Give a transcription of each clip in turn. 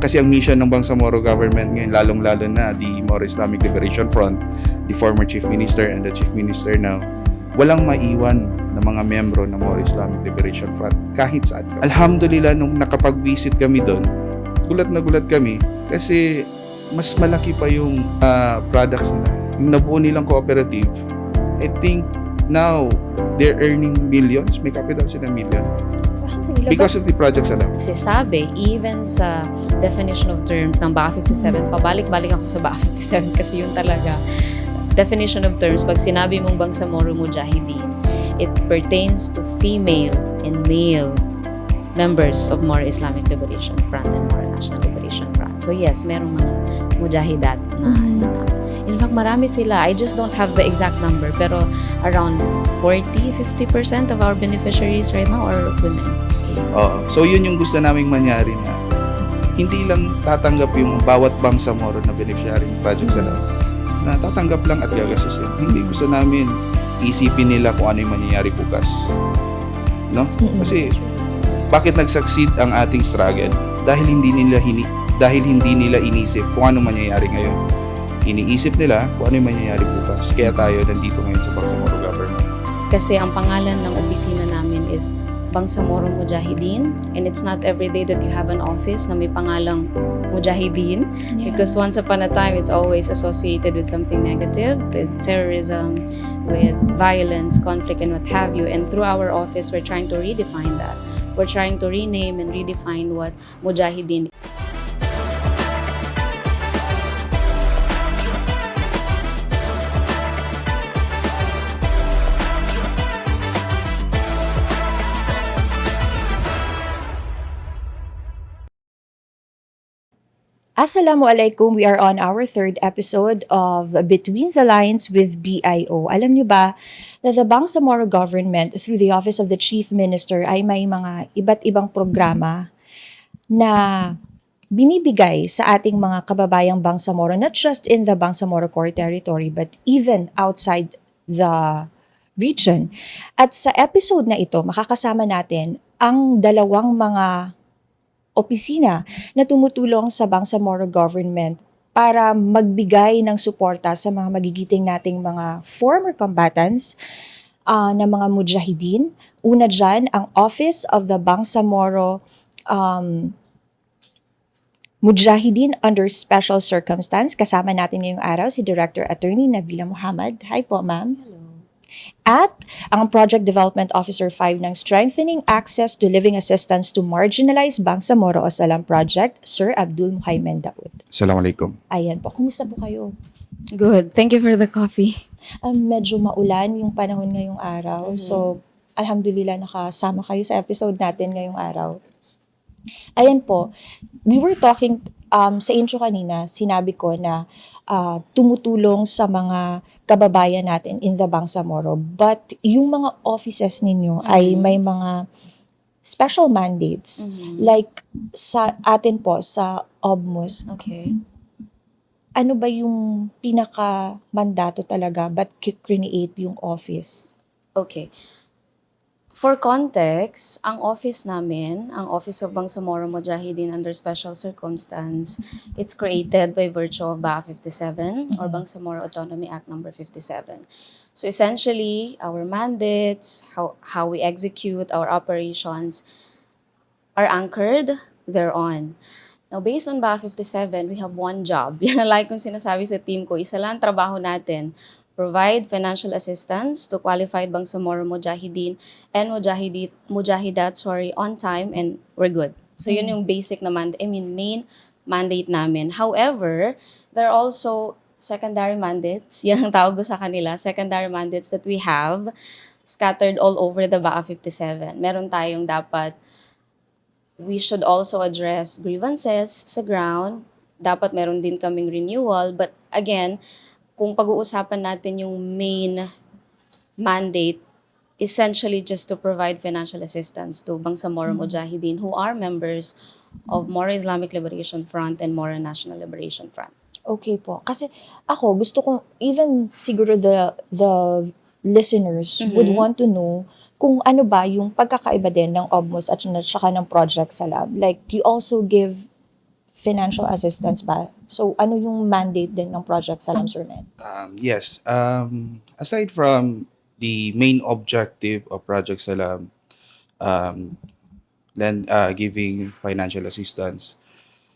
Kasi ang mission ng Bangsamoro government ngayon, lalong-lalo na the Moro Islamic Liberation Front, the former Chief Minister and the Chief Minister now, walang maiwan na mga membro ng Moro Islamic Liberation Front kahit saan ka. Alhamdulillah, nung nakapag-visit kami doon, gulat na gulat kami kasi mas malaki pa yung products nila. Yung nabuo nilang cooperative, I think now they're earning millions, may capital sila million. Because of the projects alone. Kasi sabi, even sa definition of terms ng BAA 57, pabalik-balik ako sa BAA 57 kasi yun talaga. Definition of terms, pag sinabi mong Bangsamoro Mujahideen, it pertains to female and male members of Moro Islamic Liberation Front and Moro National Liberation Front. So yes, merong mga mujahidat na in fact, marami sila. I just don't have the exact number, pero around 40-50% of our beneficiaries right now are women. So yun yung gusto naming mangyari na hindi lang tatanggap yung bawat Bangsamoro na beneficiary ng project sa loob, na tatanggap lang at gagastusin. Hindi, gusto namin isipin nila kung ano yung mangyayari bukas. No? Kasi bakit nag-succeed ang ating struggle? Dahil hindi nila inisip kung ano mangyayari ngayon. Iniisip nila kung ano yung mangyayari bukas. Kaya tayo nandito ngayon sa Bangsamoro government. Kasi ang pangalan ng opisina namin is Bangsamoro Mujahideen, and it's not every day that you have an office na may pangalang Mujahideen, because once upon a time it's always associated with something negative, with terrorism, with violence, conflict, and what have you. And through our office, we're trying to redefine that. We're trying to rename and redefine what Mujahideen. Assalamualaikum, we are on our third episode of Between the Lines with BIO. Alam niyo ba na the Bangsamoro government through the Office of the Chief Minister ay may mga iba't ibang programa na binibigay sa ating mga kababayang Bangsamoro, not just in the Bangsamoro core territory but even outside the region. At sa episode na ito, makakasama natin ang dalawang mga opisina na tumutulong sa Bangsamoro government para magbigay ng suporta sa mga magigiting nating mga former combatants na mga mujahideen. Una dyan, ang Office of the Bangsamoro Mujahideen under Special Circumstance. Kasama natin ngayong araw si Director Attorney Nabila Muhammad. Hi po, ma'am. Hello. At ang Project Development Officer 5 ng Strengthening Access to Living Assistance to Marginalized Bangsamoro Osalam Project, Sir Abdul Muhaymen Daud. Assalamualaikum. Ayan po. Kumusta po kayo? Good. Thank you for the coffee. Medyo maulan yung panahon ngayong araw. So, alhamdulillah nakasama kayo sa episode natin ngayong araw. Ayan po. We were talking sa intro kanina, sinabi ko na tumutulong sa mga kababayan natin in the Bangsamoro. But yung mga offices ninyo ay may mga special mandates. Like sa atin po, sa OBMUS, Okay. ano ba yung pinaka-mandato talaga ba't create yung office? Okay. For context, ang office namin, ang Office of Bangsamoro Mujahideen under Special Circumstance, it's created by virtue of BAA 57 or Bangsamoro Autonomy Act number 57. So essentially, our mandates, how we execute our operations are anchored thereon. Now, based on BAA 57, we have one job. Yan like kung sinasabi sa team ko, isa lang trabaho natin. Provide financial assistance to qualified Bangsamoro Mujahideen and Mujahidat on time, and we're good. So yun yung basic na main mandate namin. However, there are also secondary mandates. Yan ang tawag ko sa kanila. Secondary mandates that we have scattered all over the BAA 57. Meron tayong dapat, we should also address grievances sa ground. Dapat meron din kaming renewal. But again, kung pag-uusapan natin yung main mandate, essentially just to provide financial assistance to Bangsamoro Mujahideen who are members of Moro Islamic Liberation Front and Moro National Liberation Front. Okay po. Kasi ako, gusto kong, even siguro the listeners would want to know kung ano ba yung pagkakaiba din ng OBMUS at saka ng project sa lab. Like, you also give financial assistance ba? So, ano yung mandate din ng Project Salam, Sir Men? Yes. Aside from the main objective of Project Salam, um, giving financial assistance,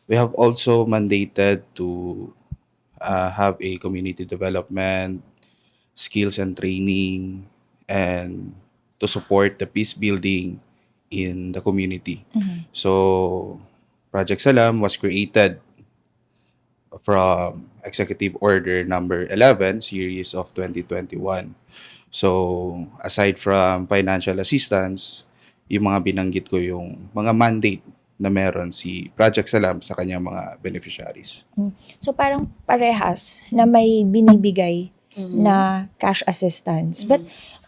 we have also mandated to have a community development, skills and training, and to support the peace building in the community. So, Project Salam was created from Executive Order number 11 series of 2021. So, aside from financial assistance, yung mga binanggit ko yung mga mandate na meron si Project Salam sa kanyang mga beneficiaries. So, parang parehas na may binibigay Mhm. na cash assistance. But,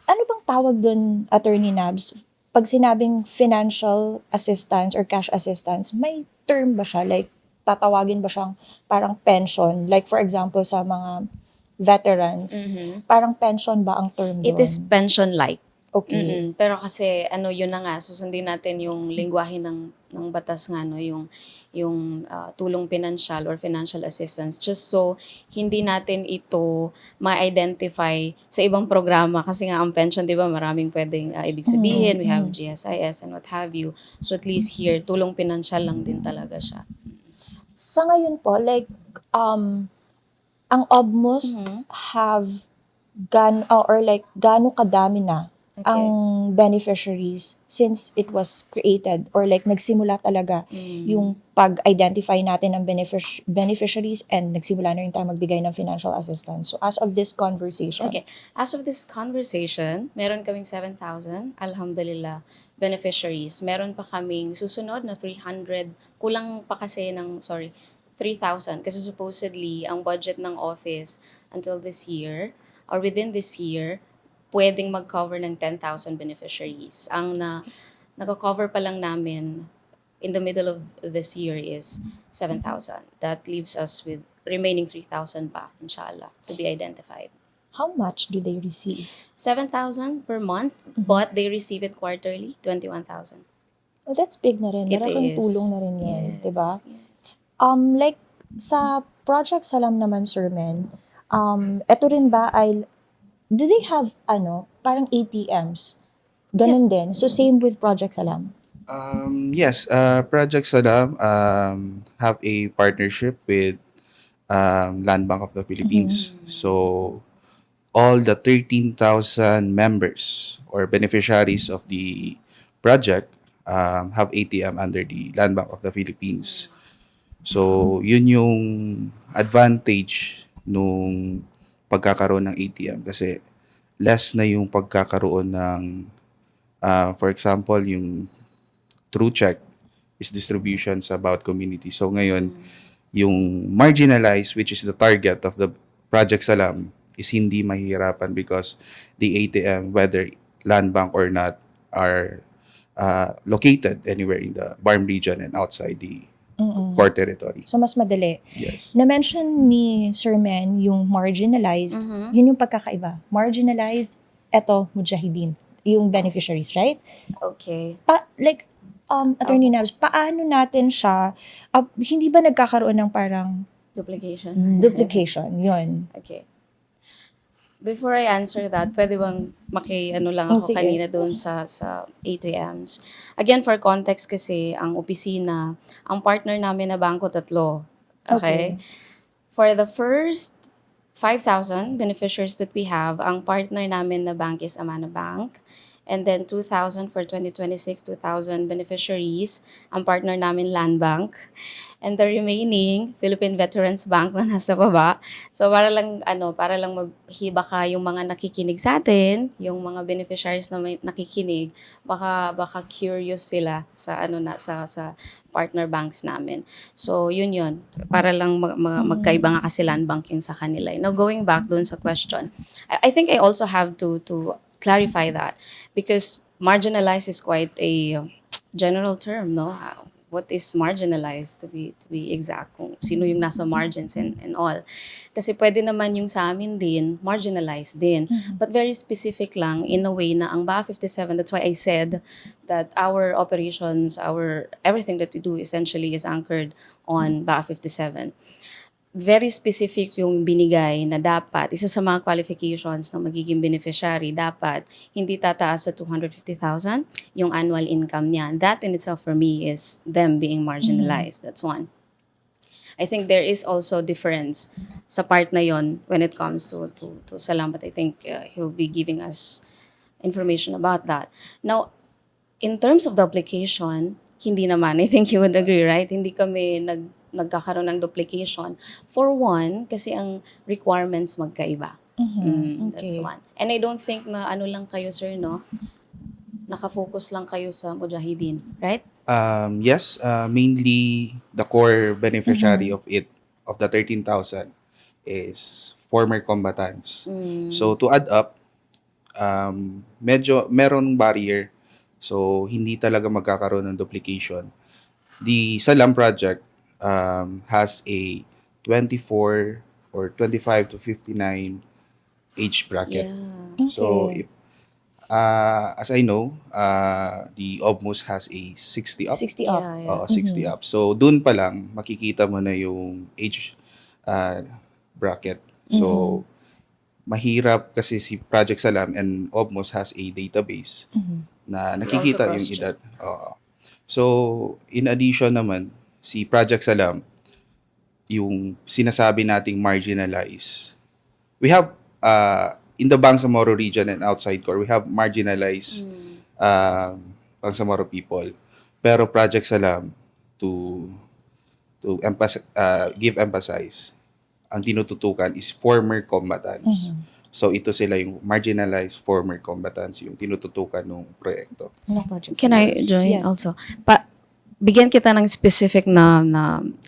ano bang tawag dun, Attorney Nabs? Pag sinabing financial assistance or cash assistance, may term ba siya? Like, tatawagin ba siyang parang pension? Like, for example, sa mga veterans, Mhm. parang pension ba ang term doon? It is pension-like. Okay. Pero kasi yun na nga, susundin natin yung lengguwahe ng batas nga, no, yung tulong pinansyal or financial assistance, just so hindi natin ito ma-identify sa ibang programa kasi nga ang pension, 'di ba, maraming pwedeng ibig sabihin, we have GSIS and what have you. So at least here tulong pinansyal lang din talaga siya. Sa ngayon po, like, ang OBMOS have gaano kadami na Okay. ang beneficiaries since it was created or like nagsimula talaga yung pag-identify natin ng beneficiaries and nagsimula na rin tayo magbigay ng financial assistance. So as of this conversation, Okay. As of this conversation, meron kaming 7,000, alhamdulillah, beneficiaries. Meron pa kaming susunod na 300, kulang pa kasi 3,000. Kasi supposedly, ang budget ng office until this year, or within this year, pwedeng mag-cover ng 10,000 beneficiaries. Ang nag-cover pa lang namin in the middle of this year is 7,000. That leaves us with remaining 3,000 pa, inshallah, to be identified. how much do they receive? 7,000 per month, but they receive it quarterly, 21,000. Oh, that's big na rin. It Malaking is. tulong na rin yun, Yes, diba? yes. Like, sa Project Salam naman, Sir Men, eto rin ba ay, do they have, parang ATMs? Ganun Yes. din. So, same with Project Salam. Yes, Project Salam have a partnership with Land Bank of the Philippines. So, all the 13,000 members or beneficiaries of the project have ATM under the Land Bank of the Philippines. So, yun yung advantage nung pagkakaroon ng ATM kasi less na yung pagkakaroon ng, for example, yung through check is distribution sa bawat community. So, ngayon, yung marginalized, which is the target of the Project Salam, is hindi mahihirapan because the ATM, whether land bank or not, are located anywhere in the BARM region and outside the core territory. So, mas madali. Yes. Na-mention ni Sir Men yung marginalized. Yun yung pagkakaiba. Marginalized, eto, mujahideen. Yung beneficiaries, right? Okay. Attorney Nabs, paano natin siya, hindi ba nagkakaroon ng parang Duplication. duplication? Yun. Okay. Before I answer that, pwede bang lang Oh, ako sige. kanina doon sa ATMs. Again, for context kasi, ang opisina, ang partner namin na bangko 3. Okay? For the first 5,000 beneficiaries that we have, ang partner namin na bank is Amana Bank. And then 2,000 for 2026, 2,000 beneficiaries, ang partner namin Land Bank. And the remaining, Philippine Veterans Bank na nasa baba. So para lang maghiba ka yung mga nakikinig sa atin, yung mga beneficiaries na may nakikinig, baka curious sila sa sa partner banks namin. So yun. Para lang magkaiba nga kasi Land Bank yung sa kanila. Now going back dun sa question, I think I also have to clarify that because marginalized is quite a general term, no? what is marginalized to be exact, kung sino yung nasa margins and all. Kasi pwede naman yung sa amin din, marginalized din. But very specific lang in a way na ang BA 57, that's why I said that our operations, everything that we do essentially is anchored on BA 57. Very specific yung binigay na dapat, isa sa mga qualifications ng magiging beneficiary, dapat hindi tataas sa 250,000 yung annual income niya. That in itself for me is them being marginalized. That's one. I think there is also difference sa part na yon when it comes to Salam, but I think he will be giving us information about that. Now, in terms of the application, hindi naman. I think you would agree, right? Hindi kami nagkakaroon ng duplication. For one, kasi ang requirements magkaiba. That's Okay. one. And I don't think na ano lang kayo, sir, no? Nakafocus lang kayo sa Mujahideen, right? Yes, mainly the core beneficiary of the 13,000 is former combatants. So to add up, medyo meron barrier. So hindi talaga magkakaroon ng duplication. The Salam project has a 24 or 25 to 59 age bracket. Yeah. So Okay. if as I know, the OBMOS has a 60 up. 60 up. Yeah, yeah. Oo, 60 up. So dun pa lang makikita mo na yung age bracket. So mahirap kasi si Project Salam and OBMOS has a database na nakikita yung cross-check. edad. Oo. So in addition naman, si Project Salam, yung sinasabi nating marginalized. We have in the Bangsamoro region and outside core, we have marginalized Bangsamoro people. Pero Project Salam, to give emphasis, ang tinututukan is former combatants. So ito sila yung marginalized former combatants, yung tinututukan ng proyekto. No project. Can I join Yes. also? Bigyan kita ng specific na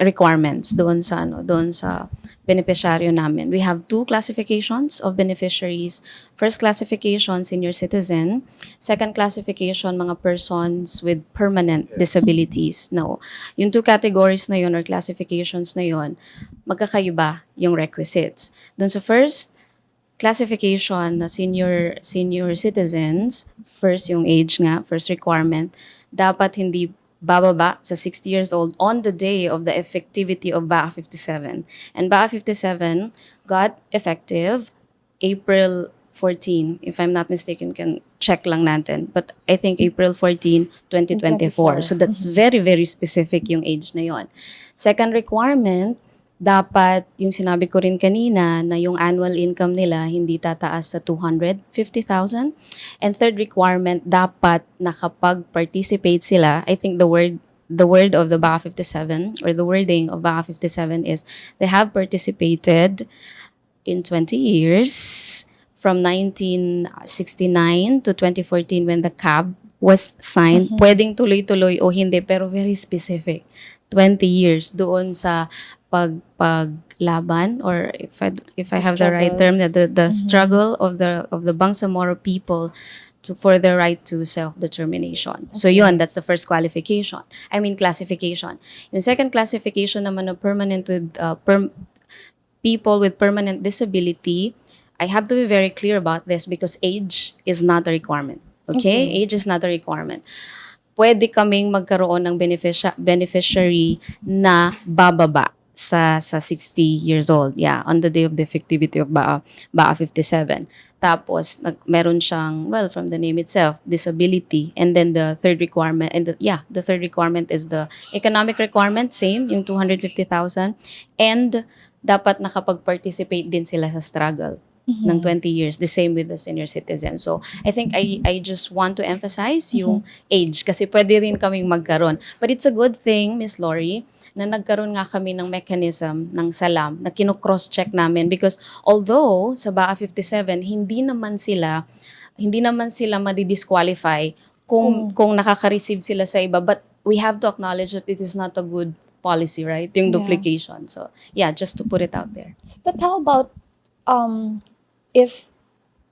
requirements doon sa beneficiaryo namin. We have 2 classifications of beneficiaries. First classification, senior citizen. Second classification, mga persons with permanent disabilities. No. Yung 2 categories na yun or classifications na yun, magkakaiba yung requisites. Doon sa first classification na senior citizens, first yung age nga, first requirement, dapat hindi bababa sa 60 years old on the day of the effectivity of BA 57. And BA 57 got effective April 14. If I'm not mistaken, can check lang natin. But I think April 14, 2024. So that's very, very specific yung age na yon. Second requirement, dapat yung sinabi ko rin kanina na yung annual income nila hindi tataas sa 250,000. And third requirement, dapat nakapag-participate sila. I think the word of the BA 57 or the wording of BA 57 is they have participated in 20 years from 1969 to 2014 when the CAB was signed. Pwedeng tuloy-tuloy o hindi, pero very specific. 20 years doon sa paglaban, or if I have the right term, the struggle of the Bangsamoro people for their right to self-determination. So yun, that's the first classification. Yung second classification naman of permanent with people with permanent disability, I have to be very clear about this because age is not a requirement. Okay? Age is not a requirement. Pwede kaming magkaroon ng beneficiary na bababa sa 60 years old. Yeah, on the day of the effectivity of BA 57. Tapos meron siyang, well, from the name itself, disability. And then the third requirement, the third requirement is the economic requirement, same, yung 250,000. And dapat nakapag-participate din sila sa struggle ng 20 years, the same with the senior citizen. So, I think I just want to emphasize yung age kasi pwede rin kaming magkaroon. But it's a good thing, Miss Lori, na nagkaroon nga kami ng mechanism ng Salam na kino-cross-check namin because although sa BA 57, hindi naman sila madi-disqualify kung nakaka-receive sila sa iba, but we have to acknowledge that it is not a good policy, right? Yung duplication. So, yeah, just to put it out there. But how about if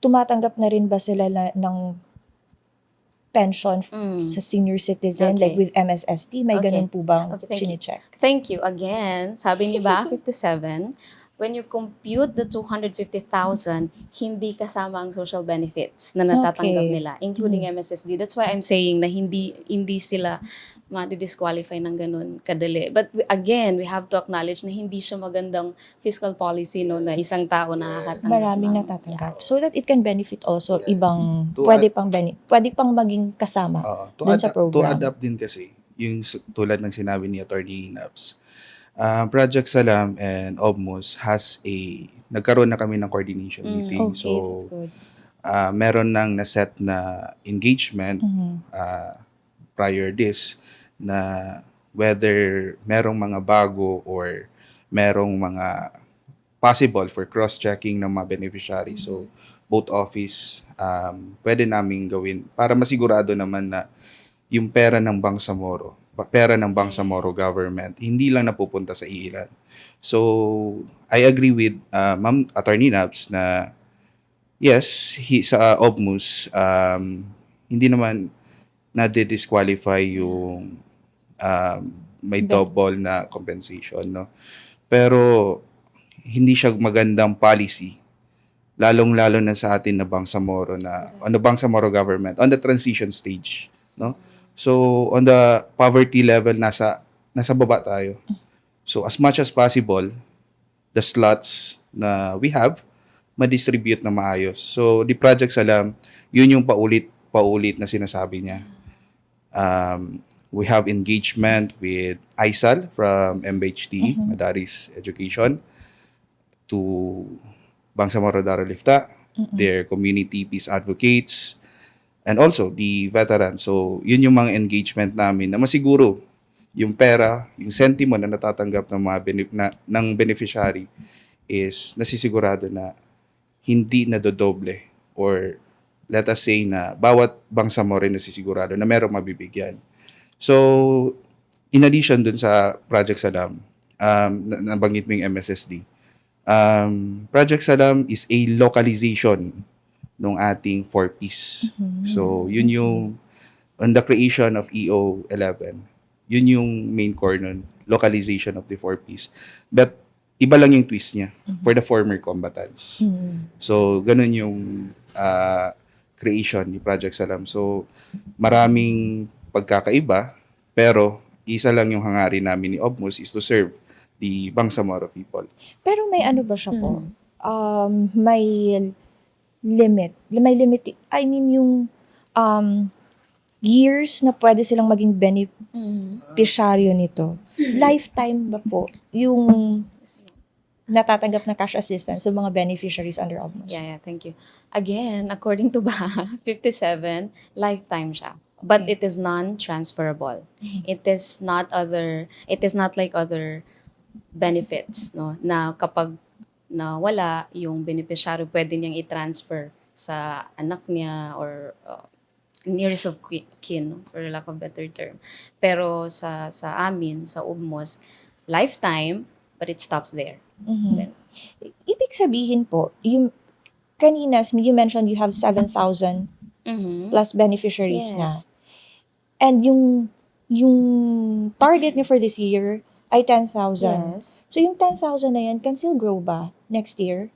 tumatanggap na rin ba sila ng pension sa senior citizen, Okay. like with MSST, may Okay. ganun po bang Okay, thank you. chine-check? Thank you. Again, sabi ni BA 57, when you compute the 250,000, hindi kasama ang social benefits na natatanggap Okay. nila, including MSSD. That's why I'm saying na hindi sila ma-disqualify ng ganun kadali. But again, we have to acknowledge na hindi siya magandang fiscal policy no na isang tao nakakatanggap. Maraming ng- natatanggap. So that it can benefit also ibang, To pwede pang maging kasama dun sa To program. adapt din kasi, yung tulad ng sinabi ni Attorney Nabs, Project Salam and OBMOS nagkaroon na kami ng coordination meeting. Okay, So, that's good. meron nang naset na engagement Mhm. prior this na whether merong mga bago or merong mga possible for cross-checking ng mga beneficiaries. So, both office, pwede naming gawin para masigurado naman na yung pera ng Bangsamoro government, hindi lang napupunta sa iilan. So, I agree with Ma'am Attorney Nabs na yes, sa OBMOS, hindi naman na-disqualify yung may double na compensation, no? Pero hindi siya magandang policy, lalong-lalo na sa atin na Bangsamoro Bangsamoro government on the transition stage, no? So on the poverty level nasa baba tayo. So as much as possible, the slots na we have ma-distribute na maayos. So the Project Salam, yun yung paulit na sinasabi niya. We have engagement with ISAL from MBHT, Madaris Education, to Bangsamoro Darulifta, their community peace advocates, and also the veterans. So, yun yung mga engagement namin na masiguro yung pera, yung sentimo na natatanggap ng mga ng beneficiary is nasisigurado na hindi nadodoble or let us say na bawat Bangsamoro nasisigurado na merong mabibigyan. So, in addition dun sa Project Salam, nabanggit mo yung MSSD, Project Salam is a localization ng ating 4Ps. So, yun yung, on the creation of EO 11, yun yung main core nun, localization of the 4Ps. But, iba lang yung twist niya for the former combatants. So, ganun yung creation ni Project Salam. So, maraming pagkakaiba, pero isa lang yung hangarin namin ni OBMOS is to serve the Bangsamoro people. Pero may ano ba siya po? May limit. May limit. I mean, yung years na pwede silang maging beneficiaryo nito. Lifetime ba po yung natatanggap na cash assistance sa mga beneficiaries under OBMOS? Yeah, thank you. Again, according to BA 57, lifetime siya. But it is non-transferable. It is not like other benefits, no? Na kapag nawala yung beneficiary, pwede niyang i-transfer sa anak niya or nearest of kin, for lack of better term. Pero sa amin, sa UBMOS, lifetime, but it stops there. Then, Ibig sabihin po, yung kanina, you mentioned you have 7,000 plus beneficiaries na. yes. And yung target niyo for this year ay 10,000. Yes. So yung 10,000 na yan can still grow ba next year?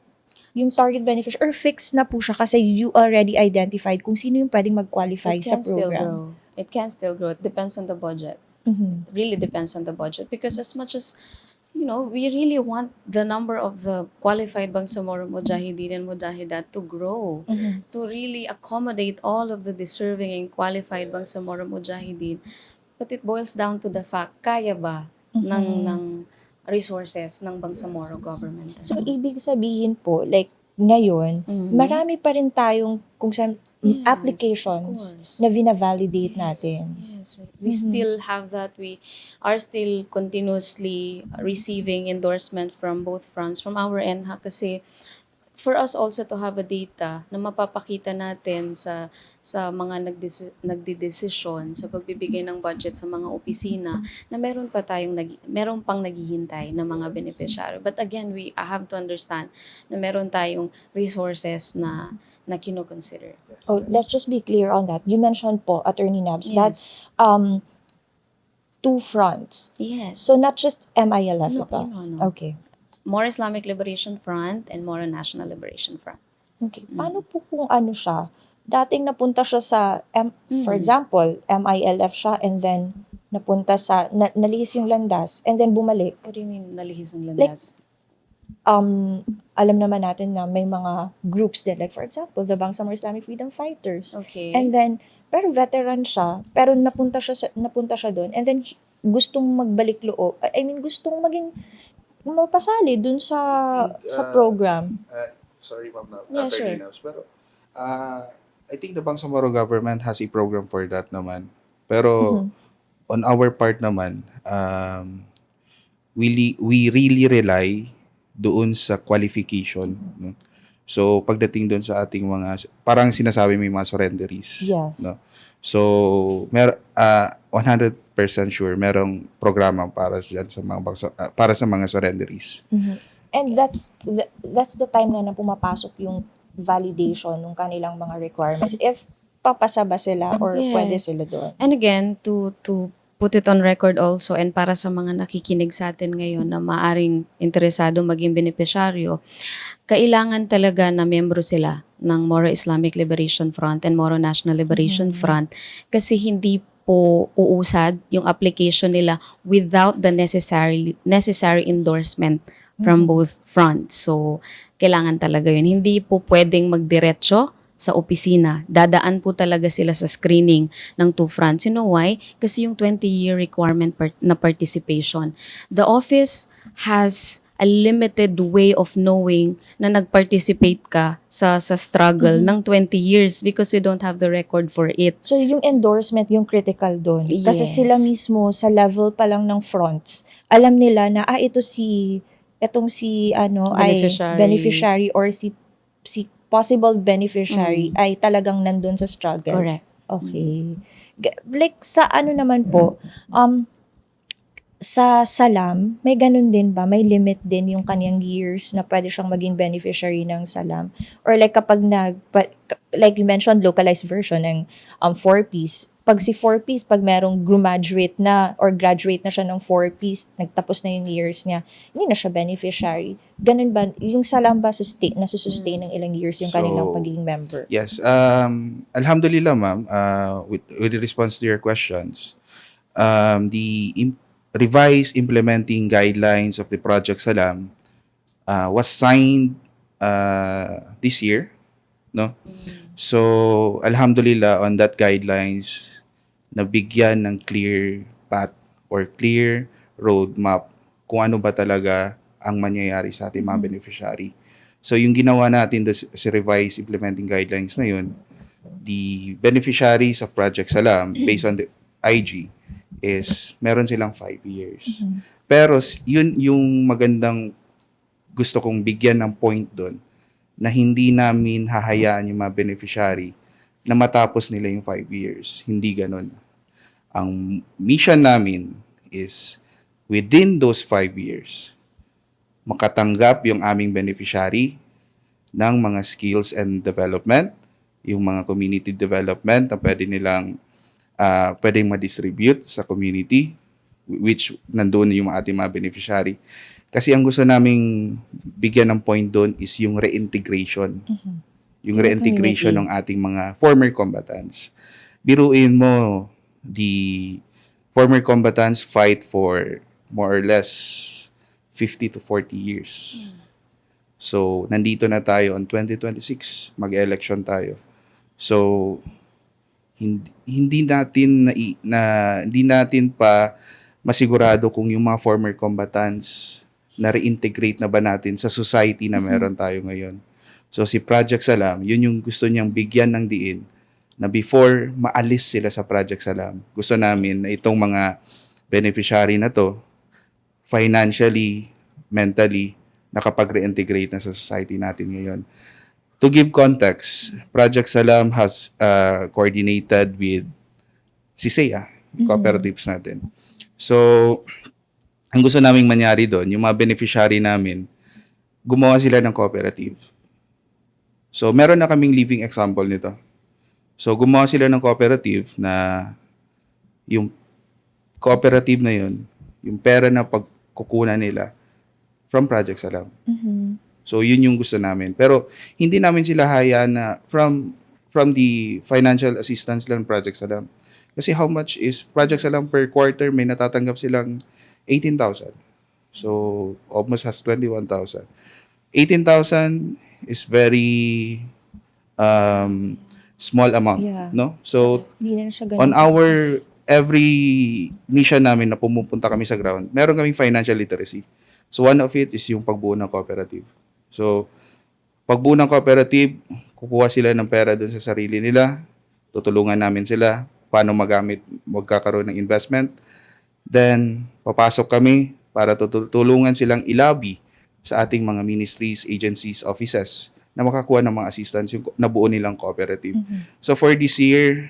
Yung target beneficiary, or fixed na po siya kasi you already identified kung sino yung pwedeng mag-qualify It sa can still program. grow. It can still grow. It depends on the budget. Mhm. Really depends on the budget because as much as we really want the number of the qualified Bangsamoro Mujahideen and Mujahidat to grow, Mhm. to really accommodate all of the deserving and qualified Bangsamoro Mujahideen. But it boils down to the fact, kaya ba ng resources ng Bangsamoro government? So ibig sabihin po, like ngayon, marami pa rin tayong kung saan Yes, applications of course. na vina-validate natin. Yes, we still have that. We are still continuously receiving endorsement from both fronts, from our ENHA kasi for us also to have a data na mapapakita natin sa mga nagdedesisyon sa pagbibigay ng budget sa mga opisina na meron pang naghihintay na mga beneficiary. But again, I have to understand na meron tayong resources na kino-consider. Oh, let's just be clear on that. You mentioned po, Attorney Nabs, that Yes. two fronts. Yes. So not just MILF No, ito? no. Okay. More Islamic Liberation Front and More National Liberation Front. Okay. Paano po kung ano siya? Dating napunta siya sa, for Mm. example, MILF siya and then napunta sa, nalihis yung landas and then bumalik. What do you mean nalihis ang landas? Alam naman natin na may mga groups din. Like for example, the Bangsamoro Islamic Freedom Fighters. Okay. And then, pero veteran siya, pero napunta siya doon and then gustong magbalik loob. I mean, gustong maging mapasali dun sa program. Sorry, Ma'am, Yeah, sure. pero I think the Bangsamoro government has a program for that naman. Pero on our part naman, we really rely doon sa qualification. No? So, pagdating doon sa ating mga, parang sinasabi may mga surrenderies. Yes. No? So, 100% sure merong programa para para sa mga surrenderies. And that's the time na pumapasok yung validation ng kanilang mga requirements. If papasa ba sila or Yes. pwede sila doon. And again, to put it on record also and para sa mga nakikinig sa atin ngayon na maaring interesado maging benepisyaryo, kailangan talaga na miyembro sila ng Moro Islamic Liberation Front and Moro National Liberation Front kasi hindi po uusad yung application nila without the necessary endorsement from both fronts. So, kailangan talaga yun. Hindi po pwedeng magdiretso sa opisina. Dadaan po talaga sila sa screening ng two fronts. You know why? Kasi yung 20-year requirement na participation. The office has a limited way of knowing na nag-participate ka sa struggle ng 20 years because we don't have the record for it. So, yung endorsement, yung critical doon. Kasi Yes. sila mismo, sa level pa lang ng fronts, alam nila na, itong si Beneficiary. ay beneficiary or si possible beneficiary ay talagang nandun sa struggle. Correct. Okay. Like, sa ano naman po, sa Salam, may ganun din ba? May limit din yung kanyang years na pwede siyang maging beneficiary ng Salam? Or like kapag like you mentioned, localized version ng 4-piece. Pag si 4-piece, pag merong graduate na or graduate na siya ng 4-piece, nagtapos na yung years niya, hindi na siya beneficiary. Ganun ba? Yung Salam ba nasusustain ng ilang years yung kanilang So, pagiging member? Yes. Alhamdulillah, ma'am, with the response to your questions, the revised implementing guidelines of the Project Salam was signed this year, no? So, alhamdulillah, on that guidelines, nabigyan ng clear path or clear roadmap kung ano ba talaga ang mangyayari sa ating mga beneficiary. So, yung ginawa natin sa revised implementing guidelines na yun, the beneficiaries of Project Salam, based on the IG, is meron silang 5 years. Pero yun yung magandang gusto kong bigyan ng point doon na hindi namin hahayaan yung mga beneficiary na matapos nila yung 5 years. Hindi ganun. Ang mission namin is within those 5 years, makatanggap yung aming beneficiary ng mga skills and development, yung mga community development na pwede nilang pwedeng ma-distribute sa community, which nandun yung ating mga beneficiary. Kasi ang gusto naming bigyan ng point doon is yung reintegration. Yung reintegration ng ating mga former combatants. Biruin mo, the former combatants fight for more or less 50 to 40 years. So, nandito na tayo on 2026, mag-election tayo. So, hindi natin pa masigurado kung yung mga former combatants na reintegrate na ba natin sa society na meron tayo ngayon. So si Project Salam, yun yung gusto niyang bigyan ng diin na before maalis sila sa Project Salam, gusto namin na itong mga beneficiary na to, financially, mentally, nakapag-reintegrate na sa society natin ngayon. To give context, Project Salam has coordinated with CISEA, cooperatives natin. So, ang gusto naming mangyari doon, yung mga beneficiary namin, gumawa sila ng cooperative. So, meron na kaming living example nito. So, gumawa sila ng cooperative na yung cooperative na yun, yung pera na pagkukunan nila from Project Salam. So, yun yung gusto namin. Pero, hindi namin sila hayaan na from the financial assistance lang Project Salam. Kasi how much is Project Salam per quarter? May natatanggap silang 18,000. So, almost has 21,000. 18,000 is very small amount, Yeah. no? So, Hindi na siya ganun. on our every mission namin na pumupunta kami sa ground, meron kaming financial literacy. So, one of it is yung pagbuo ng cooperative. So, pagbuo ng cooperative, kukuha sila ng pera doon sa sarili nila, tutulungan namin sila, paano magkakaroon ng investment. Then, papasok kami para tutulungan silang ilabi sa ating mga ministries, agencies, offices na makakuha ng mga assistance yung nabuo nilang cooperative. So, for this year,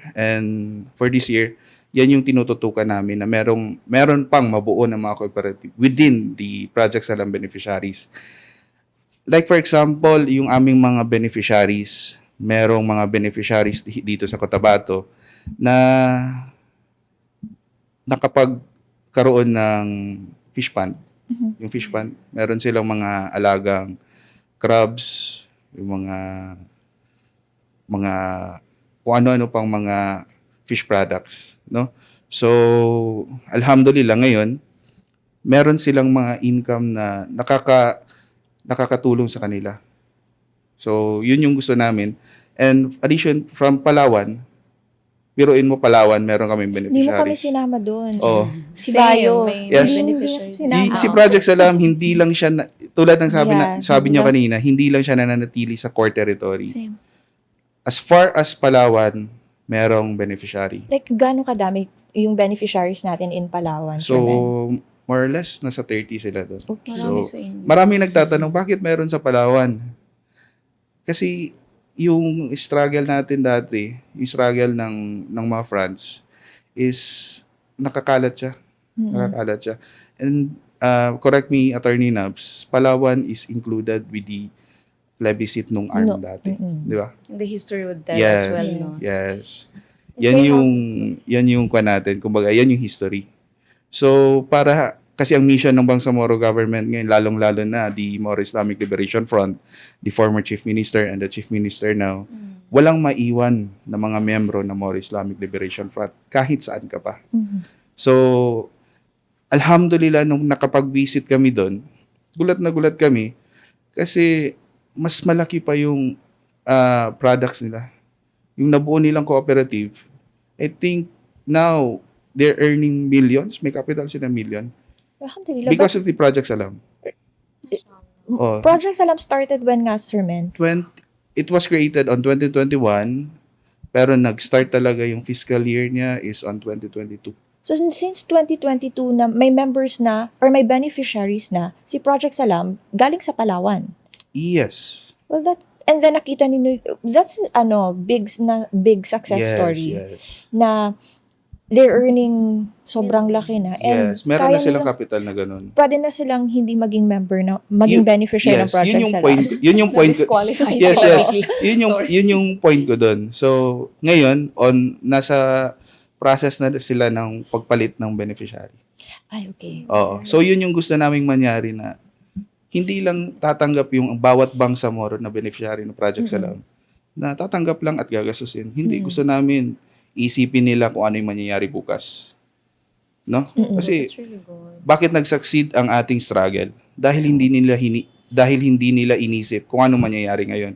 yan yung tinututukan namin na meron pang mabuo ng mga cooperative within the Project Salam beneficiaries. Like for example, yung aming mga beneficiaries, merong mga beneficiaries dito sa Cotabato na nakapagkaroon ng fish pond. Yung fish pond, meron silang mga alagang crabs, yung mga kung ano-ano pang mga fish products, no? So, alhamdulillah ngayon, meron silang mga income na nakakatulong sa kanila. So, yun yung gusto namin. And addition from Palawan, biruin mo Palawan, meron kaming Hindi mo kami beneficiaries. sinama doon. Oh. Si Same, Bayo. may Yes. beneficiaries. Sinama. Si Project Salam, hindi lang siya, tulad ng Yeah, sabi niyo yes. kanina, hindi lang siya nananatili sa core territory. Same. As far as Palawan, merong beneficiary. Like, gano'ng kadami yung beneficiaries natin in Palawan? So, Sherman? more or less, nasa 30 sila doon. Okay. Marami So, sa inyo. marami nagtatanong, bakit meron sa Palawan? Kasi, yung struggle natin dati, yung struggle ng mga France, is nakakalat siya. Nakakalat siya. And, correct me, Attorney Nabs, Palawan is included with the plebiscite nung ARM dati. Di ba? The history would tell Yes. as well, no? Yes. Same Yan yung kwa natin. Kumbaga, yan yung history. So, kasi ang mission ng Bangsamoro government ngayon, lalong-lalo na the Moro Islamic Liberation Front, the former Chief Minister and the Chief Minister now, walang maiwan na mga membro ng Moro Islamic Liberation Front kahit saan ka pa. So, alhamdulillah, nung nakapag-visit kami doon, gulat na gulat kami kasi mas malaki pa yung products nila. Yung nabuo nilang cooperative, I think now, they're earning millions. May capital sila million. Alhamdulillah. Because of the Project Salam. Oh, Project Salam started when nga, Sir Men? it was created on 2021, pero nag-start talaga yung fiscal year niya is on 2022. So, since 2022 na may members na or may beneficiaries na si Project Salam galing sa Palawan. Yes. Well, and then nakita ninyo, that's big success Yes, story yes. na they're earning sobrang laki na. And Yes. Meron kaya na silang nilang- capital na ganun. pwede na silang hindi maging member na maging beneficiary ng Project yun yung Salam. point. Yun yung point. Na-disqualify Yes, sila yes. bigla. Yun yung point ko doon. So, ngayon nasa process na sila ng pagpalit ng beneficiary. Ay, okay. Oo. So, yun yung gusto naming mangyari na hindi lang tatanggap yung bawat Bangsamoro na beneficiary ng Project Salam na tatanggap lang at gagastusin. Hindi. Gusto namin isipin nila kung ano yung mangyayari bukas. No? Kasi, That's really good. bakit nag-succeed ang ating struggle? Dahil hindi nila inisip kung ano mangyayari ngayon.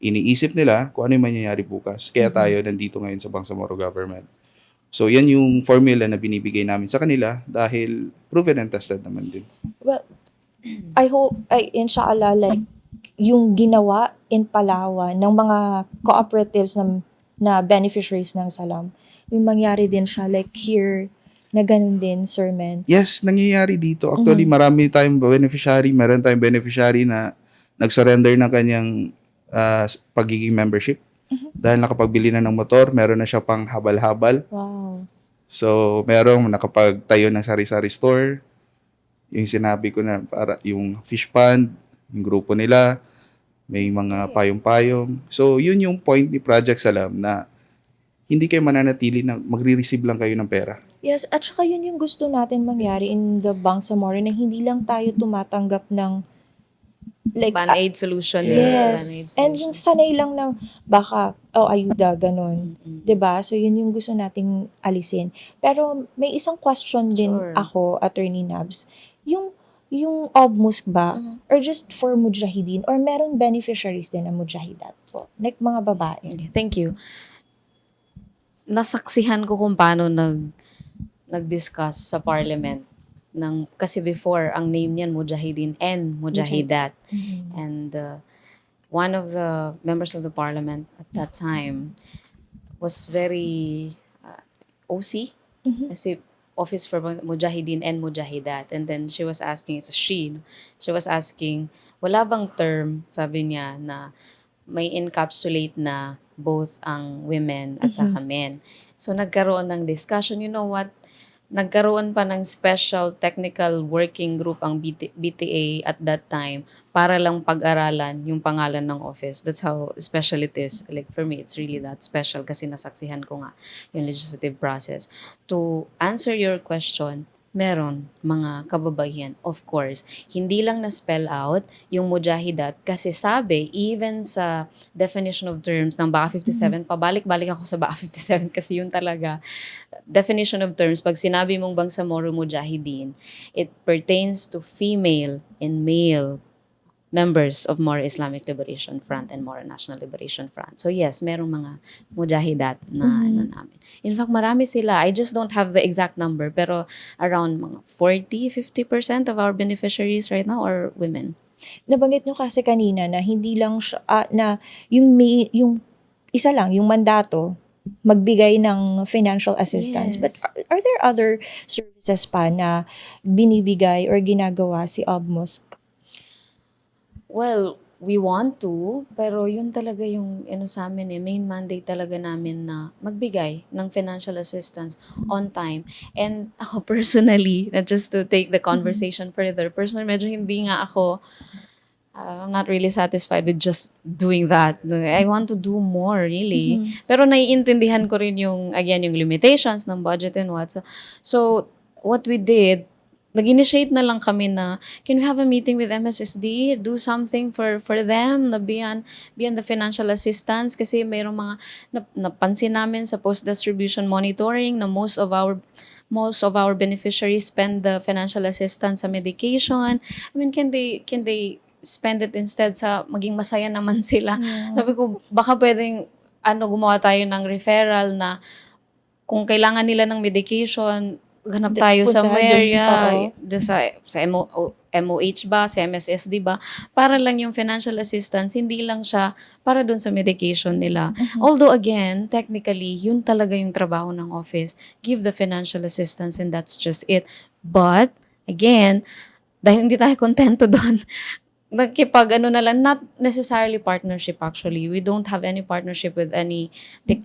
Iniisip nila kung ano yung mangyayari bukas. Kaya tayo nandito ngayon sa Bangsamoro government. So, yan yung formula na binibigay namin sa kanila dahil proven and tested naman din. Well, I hope, inshallah, like, yung ginawa in Palawan ng mga cooperatives na beneficiaries ng Salam, yung mangyari din siya, like, here na ganun din, Sir Men? Yes, nangyayari dito. Actually, marami tayong beneficiary. Meron tayong beneficiary na nag-surrender ng kanyang pagiging membership. Dahil nakapagbili na ng motor, meron na siya pang habal-habal. Wow. So, merong nakapagtayo ng sari-sari store. Yung sinabi ko na para yung fish pond, yung grupo nila, may mga payong-payong. So, yun yung point ni Project Salam na hindi kayo mananatili na magre-receive lang kayo ng pera. Yes, at saka yun yung gusto natin mangyari in the Bangsamoro na hindi lang tayo tumatanggap ng like Band-aid solution. yes. Band-aid And solution. yung sanay lang ng baka ayuda ganon. 'Di ba? So yun yung gusto nating alisin. Pero may isang question din Sure. ako, Attorney Nabs. Yung OBMUSC ba or just for mujahideen or meron beneficiaries din na mujahidat po? Like mga babae. Okay, thank you. Nasaksihan ko kung paano nag-discuss sa parliament kasi before ang name niyan Mujahideen and Mujahidat. And one of the members of the parliament at that time was very OC kasi Office for Mujahideen and Mujahidat. And then she was asking, it's a she was asking, wala bang term, sabi niya, na may encapsulate na both ang women at saka men. So nagkaroon ng discussion, you know what? Nagkaroon pa ng special technical working group ang BTA at that time para lang pag-aralan yung pangalan ng office. That's how special it is. Like for me, it's really that special kasi nasaksihan ko nga yung legislative process. To answer your question, meron mga kababaihan, of course. Hindi lang na-spell out yung mujahidat kasi sabi, even sa definition of terms ng BAA 57, pabalik-balik ako sa BAA 57 kasi yun talaga, definition of terms, pag sinabi mong Bangsamoro Mujahideen, it pertains to female and male members of Moro Islamic Liberation Front and Moro National Liberation Front. So yes, merong mga mujahidat na ano namin. In fact, marami sila. I just don't have the exact number, pero around mga 40-50% of our beneficiaries right now are women. Nabanggit nyo kasi kanina na hindi lang siya, na yung isa lang, yung mandato, magbigay ng financial assistance. Yes. But are there other services pa na binibigay or ginagawa si OBMUSC? Well, we want to, pero yun talaga yung sa amin main mandate talaga namin na magbigay ng financial assistance on time. And ako personally, just to take the conversation further, personally medyo hindi nga ako, I'm not really satisfied with just doing that. No, I want to do more, really. Pero naiintindihan ko rin yung limitations ng budget and what. So what we did, nag-initiate na lang kami na, can we have a meeting with MSSD? Do something for them na beyond the financial assistance? Kasi mayroong mga napansin namin sa post-distribution monitoring na most of our beneficiaries spend the financial assistance sa medication. I mean, can they spend it instead sa maging masaya naman sila? Sabi ko, baka pwedeng gumawa tayo ng referral na kung kailangan nila ng medication, ganap tayo sa area, sa MOH ba, sa MSSD ba, para lang yung financial assistance, hindi lang siya para dun sa medication nila. Although again, technically, yun talaga yung trabaho ng office. Give the financial assistance and that's just it. But, again, dahil hindi tayo kontento doon, nagkipag na lang, not necessarily partnership actually. We don't have any partnership with any like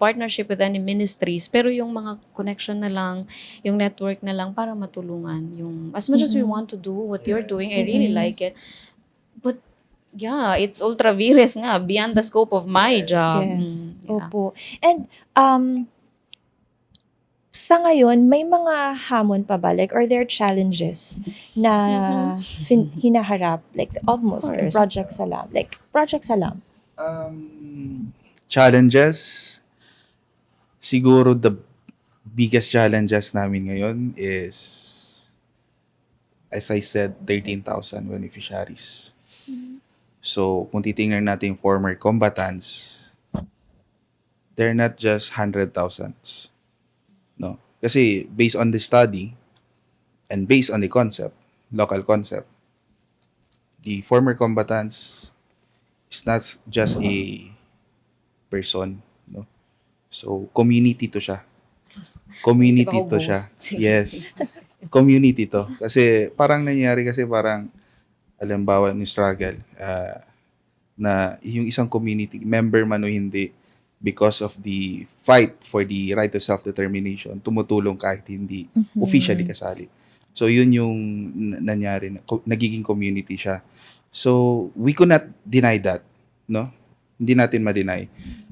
partnership with any ministries, pero yung mga connection na lang, yung network na lang para matulungan yung as much as we want to do what you're doing. I really like it. But yeah, it's ultra vires nga, beyond the scope of my job. Yes. Yeah. Opo. And sa ngayon, may mga hamon pa ba? Like, are there challenges na hinaharap? Like, almost Of course. Project Salam. Like, Project Salam. Challenges, siguro the biggest challenges namin ngayon is, as I said, 13,000 beneficiaries. So, kung titingnan natin yung former combatants, they're not just 100,000s. No? Kasi based on the study and based on the concept, local concept, the former combatants is not just a person, no? So community to siya. Community Isip ako to siya. ghost. Sige, Yes. sige. Community to. Kasi parang nangyari kasi parang halimbawa ni struggle na yung isang community, member man o hindi, because of the fight for the right to self-determination, tumutulong kahit hindi officially kasali. So yun yung nangyari, nagiging community siya. So we could not deny that, no? Hindi natin ma-deny.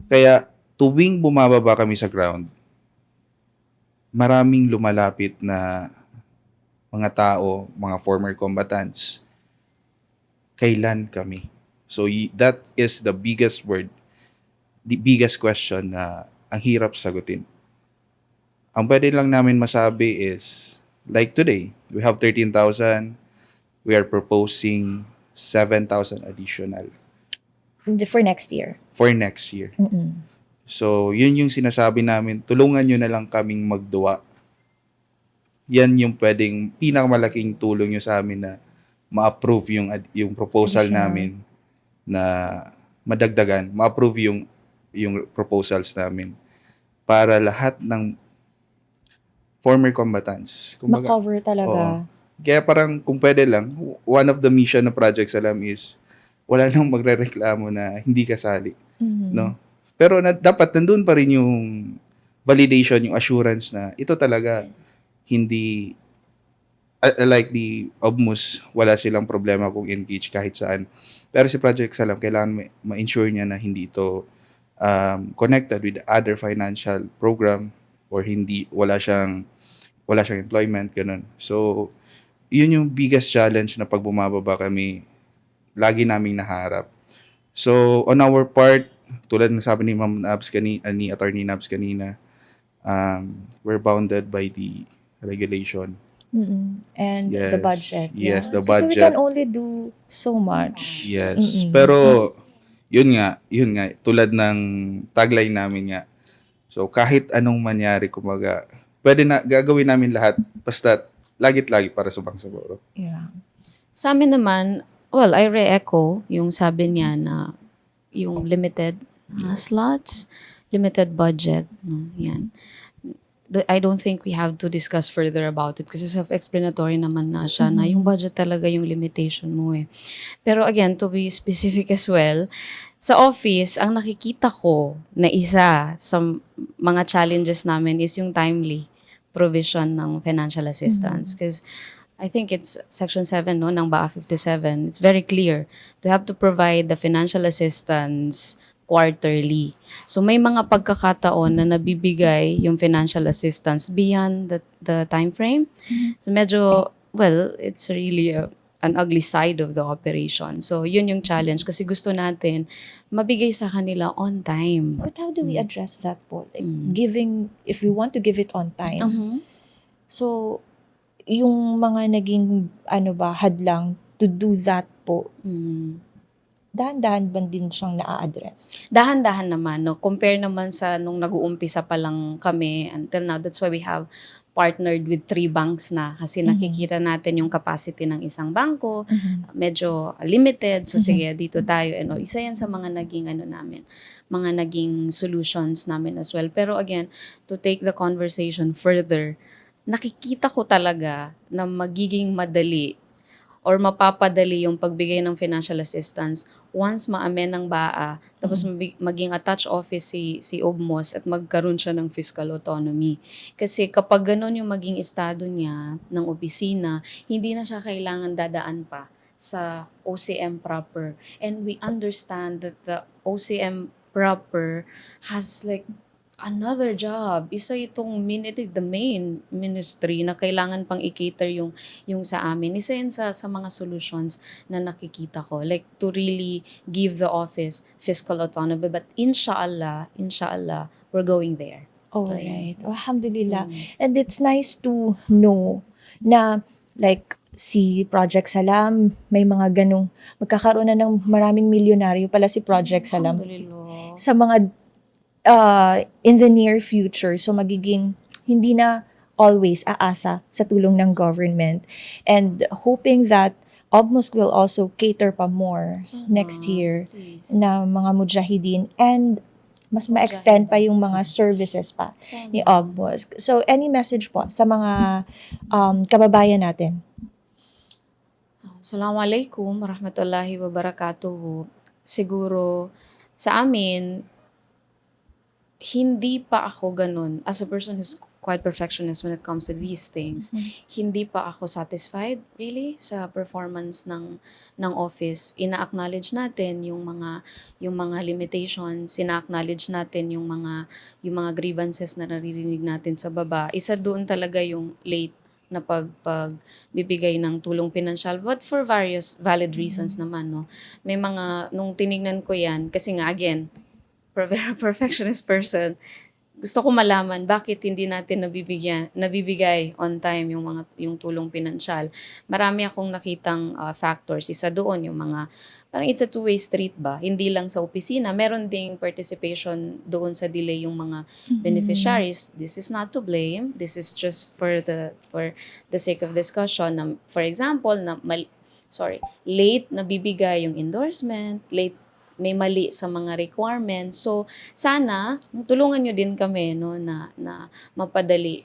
Kaya tuwing bumababa kami sa ground, maraming lumalapit na mga tao, mga former combatants, kailan kami? So that is the biggest word, the biggest question na ang hirap sagutin. Ang pwede lang namin masabi is, like today, we have 13,000, we are proposing 7,000 additional For next year. for next year. Mm-mm. So, yun yung sinasabi namin, tulungan nyo na lang kaming magduwa. Yan yung pwedeng pinakamalaking tulong nyo sa amin na ma-approve yung proposal Additional. namin na madagdagan, ma-approve yung proposals namin para lahat ng former combatants. Kumbaga, Ma-cover talaga. kaya parang kung pwede lang, one of the mission ng Project Salam is wala nang magrereklamo na hindi kasali. Mhm. No? Pero dapat nandun pa rin yung validation, yung assurance na ito talaga hindi like the OBMUS, wala silang problema kung engage kahit saan. Pero si Project Salam, kailangan ma-ensure niya na hindi ito connected with other financial program or wala siyang employment, ganun. So, yun yung biggest challenge na pag bumababa kami, lagi naming naharap. So, on our part, tulad ng sabi ni Ma'am Nabs ni Attorney Nabs kanina, we're bounded by the regulation. Mm-mm. And the Yes. budget. Yes, the Kasi we budget. can only do so much. Yes. Mm-mm. Pero, yun nga, tulad ng tagline namin nga. So, kahit anong mangyari, kumaga, gagawin namin lahat, basta lagit-lagi para sa Bangsamoro. Yeah. Sa amin naman, well, I re-echo yung sabi niya na yung limited slots, limited budget. No? Yan. I don't think we have to discuss further about it kasi self-explanatory naman na siya na yung budget talaga yung limitation mo eh. Pero again, to be specific as well, sa office, ang nakikita ko na isa sa mga challenges namin is yung timely provision ng financial assistance. Because I think it's Section 7 no, ng BAA 57. It's very clear. To have to provide the financial assistance quarterly. So may mga pagkakataon na nabibigay yung financial assistance beyond the time frame. So medyo, well, it's really an ugly side of the operation. So yun yung challenge kasi gusto natin mabigay sa kanila on time. But how do we address that po? Like, if we want to give it on time, so, yung mga naging, hadlang to do that po, dahan-dahan ba din siyang naa-address? Dahan-dahan naman, no? Compare naman sa nung nag-uumpisa pa lang kami until now. That's why we have partnered with 3 banks na kasi nakikita natin yung capacity ng isang bangko, medyo limited. So sige, dito tayo. Isa yan sa mga naging namin, mga naging solutions namin as well. Pero again, to take the conversation further, nakikita ko talaga na magiging madali or mapapadali yung pagbigay ng financial assistance once ma-amend ng BAA, tapos maging attached office si OBMOS at magkaroon siya ng fiscal autonomy. Kasi kapag ganun yung maging estado niya ng opisina, hindi na siya kailangan dadaan pa sa OCM proper. And we understand that the OCM proper has like another job. Isa itong the main ministry na kailangan pang i-cater yung sa amin. Isa yan sa mga solutions na nakikita ko. Like to really give the office fiscal autonomy. But inshallah, we're going there. All So, right. Alhamdulillah. And it's nice to know na like si Project Salam, may mga ganong, magkakaroon na ng maraming milyonaryo pala si Project Salam Alhamdulillah. sa mga in the near future. So magiging hindi na always aasa sa tulong ng government. And hoping that OBMOS will also cater pa more Sana, next year please. na mga mujahideen. And mas ma-extend pa yung mga services pa ni OGMOS. So, any message po sa mga kababayan natin? Assalamualaikum warahmatullahi wabarakatuh. Siguro sa amin, hindi pa ako ganun. As a person who's quite perfectionist when it comes to these things, hindi pa ako satisfied really sa performance ng office. Ina-acknowledge natin yung mga limitations, ina-acknowledge natin yung mga grievances na naririnig natin sa baba. Isa doon talaga yung late na pagbibigay ng tulong pinansyal, but for various valid reasons naman, no. May mga nung tinignan ko 'yan kasi nga again, very perfectionist person, gusto ko malaman bakit hindi natin nabibigay on time yung tulong pinansyal. Marami akong nakitang factors. Isa doon yung mga parang it's a two-way street ba? Hindi lang sa opisina, meron ding participation doon sa delay yung mga beneficiaries. This is not to blame. This is just for the sake of discussion. For example, late nabibigay yung endorsement, late may mali sa mga requirements. So, sana tulungan niyo din kami no na mapadali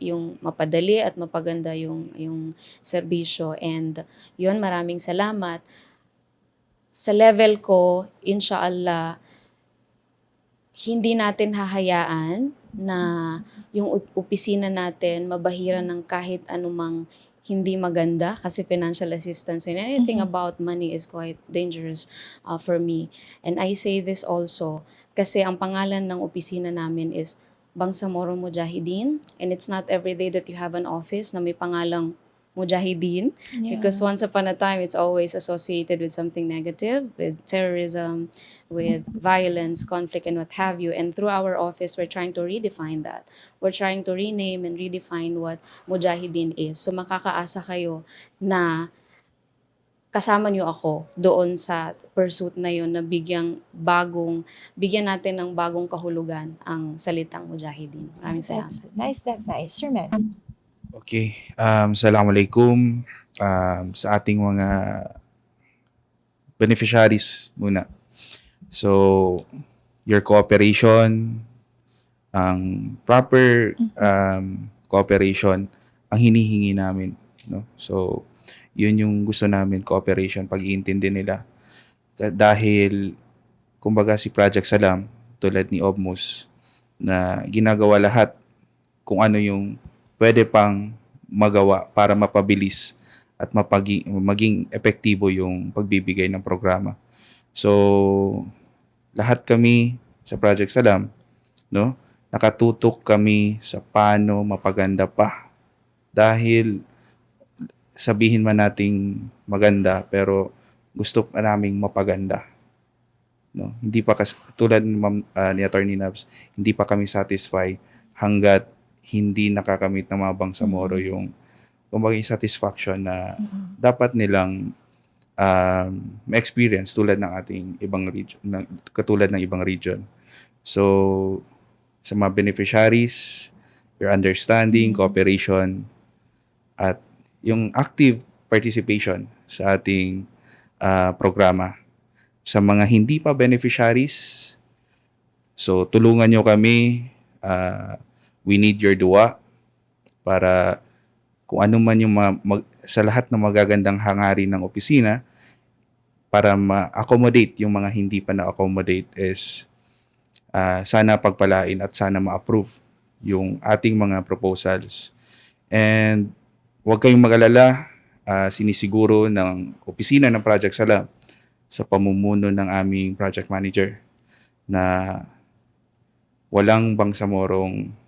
at mapaganda yung serbisyo. And yun, maraming salamat. Sa level ko, inshallah, hindi natin hahayaan na yung opisina natin mabahiran ng kahit anumang hindi maganda kasi financial assistance and anything about money is quite dangerous for me. And I say this also kasi ang pangalan ng opisina namin is Bangsamoro Mujahideen, and it's not every day that you have an office na may pangalang Mujahideen, because once upon a time it's always associated with something negative, with terrorism, with violence, conflict, and what have you. And through our office, we're trying to redefine that. We're trying to rename and redefine what Mujahideen is. So makakaasa kayo na kasama niyo ako doon sa pursuit na yun na bigyan natin ng bagong kahulugan ang salitang Mujahideen. Maraming salamat. That's nice. Sir Man. Okay. Assalamualaikum sa ating mga beneficiaries muna. So, your cooperation, ang proper cooperation, ang hinihingi namin. No? So, yun yung gusto namin, cooperation, pag-iintindi nila. Dahil, kumbaga si Project Salam, tulad ni Obmus, na ginagawa lahat kung ano yung pwede pang magawa para mapabilis at maging epektibo yung pagbibigay ng programa. So, lahat kami sa Project Salam, no, nakatutok kami sa paano mapaganda pa. Dahil sabihin man nating maganda, pero gusto pa naming mapaganda. No? Hindi pa tulad ni Attorney Nabs, hindi pa kami satisfied hanggat hindi nakakamit ng mga Bangsamoro yung kumbaga satisfaction na dapat nilang ma-experience tulad ng ating ibang region, katulad ng ibang region. So, sa mga beneficiaries, your understanding, cooperation, at yung active participation sa ating programa. Sa mga hindi pa beneficiaries, so tulungan nyo kami. We need your dua para kung ano man yung sa lahat ng magagandang hangarin ng opisina para ma-accommodate yung mga hindi pa na-accommodate is sana pagpalain at sana ma-approve yung ating mga proposals. And huwag kayong mag-alala, sinisiguro ng opisina ng Project Salam sa pamumuno ng aming project manager na walang Bangsamorong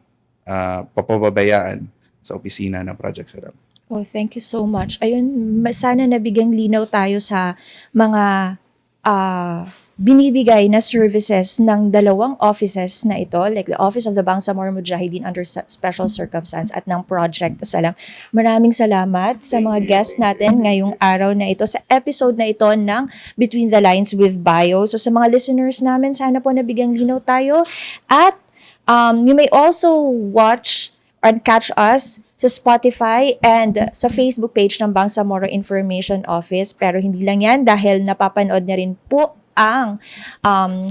papabayaan sa opisina ng Project Salam. Oh, thank you so much. Ayun, sana nabigyang linaw tayo sa mga binibigay na services ng dalawang offices na ito, like the Office of the Bangsamoro Mujahideen under special circumstance at ng Project Salam. Maraming salamat sa mga guests natin ngayong araw na ito, sa episode na ito ng Between the Lines with Bio. So sa mga listeners namin, sana po nabigyang linaw tayo. At you may also watch and catch us sa Spotify and sa Facebook page ng Bangsamoro Information Office. Pero hindi lang yan, dahil napapanood na rin po ang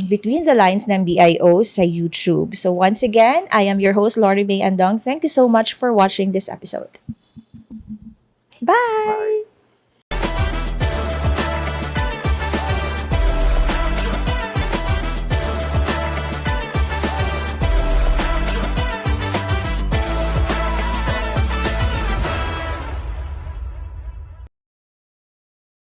Between the Lines ng BIO sa YouTube. So once again, I am your host, Lori May Andong. Thank you so much for watching this episode. Bye!